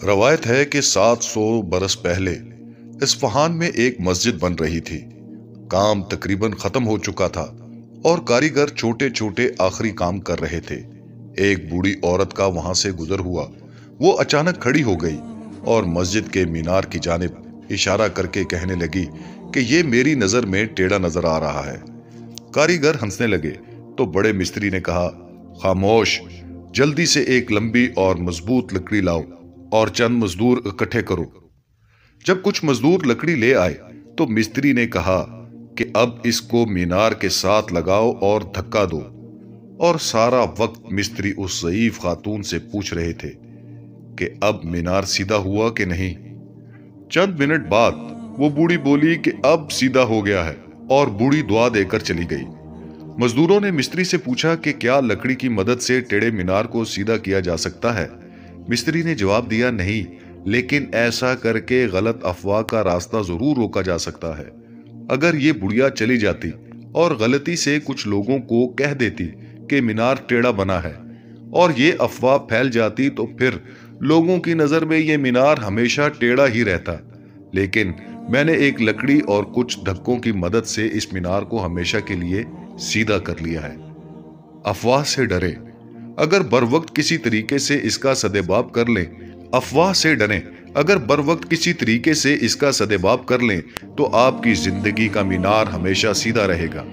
روایت ہے کہ 700 برس پہلے اصفہان میں ایک مسجد بن رہی تھی۔ کام تقریباً ختم ہو چکا تھا اور کاریگر چھوٹے چھوٹے آخری کام کر رہے تھے۔ ایک بوڑھی عورت کا وہاں سے گزر ہوا۔ وہ اچانک کھڑی ہو گئی اور مسجد کے مینار کی جانب اشارہ کر کے کہنے لگی کہ یہ میری نظر میں ٹیڑھا نظر آ رہا ہے۔ کاریگر ہنسنے لگے تو بڑے مستری نے کہا، خاموش، جلدی سے ایک لمبی اور مضبوط لکڑی لاؤ اور چند مزدور اکٹھے کرو۔ جب کچھ مزدور لکڑی لے آئے تو مستری نے کہا کہ اب اس کو مینار کے ساتھ لگاؤ اور دھکا دو، اور سارا وقت مستری اس ضعیف خاتون سے پوچھ رہے تھے کہ اب مینار سیدھا ہوا کہ نہیں۔ چند منٹ بعد وہ بوڑھی بولی کہ اب سیدھا ہو گیا ہے، اور بوڑھی دعا دے کر چلی گئی۔ مزدوروں نے مستری سے پوچھا کہ کیا لکڑی کی مدد سے ٹیڑھے مینار کو سیدھا کیا جا سکتا ہے؟ مستری نے جواب دیا، نہیں، لیکن ایسا کر کے غلط افواہ کا راستہ ضرور روکا جا سکتا ہے۔ اگر یہ بڑھیا چلی جاتی اور غلطی سے کچھ لوگوں کو کہہ دیتی کہ مینار ٹیڑھا بنا ہے اور یہ افواہ پھیل جاتی تو پھر لوگوں کی نظر میں یہ مینار ہمیشہ ٹیڑھا ہی رہتا۔ لیکن میں نے ایک لکڑی اور کچھ دھکوں کی مدد سے اس مینار کو ہمیشہ کے لیے سیدھا کر لیا ہے۔ افواہ سے ڈرے، اگر بر وقت کسی طریقے سے اس کا سدباب کر لیں۔ افواہ سے ڈریں، اگر بر وقت کسی طریقے سے اس کا سدباب کر لیں تو آپ کی زندگی کا مینار ہمیشہ سیدھا رہے گا۔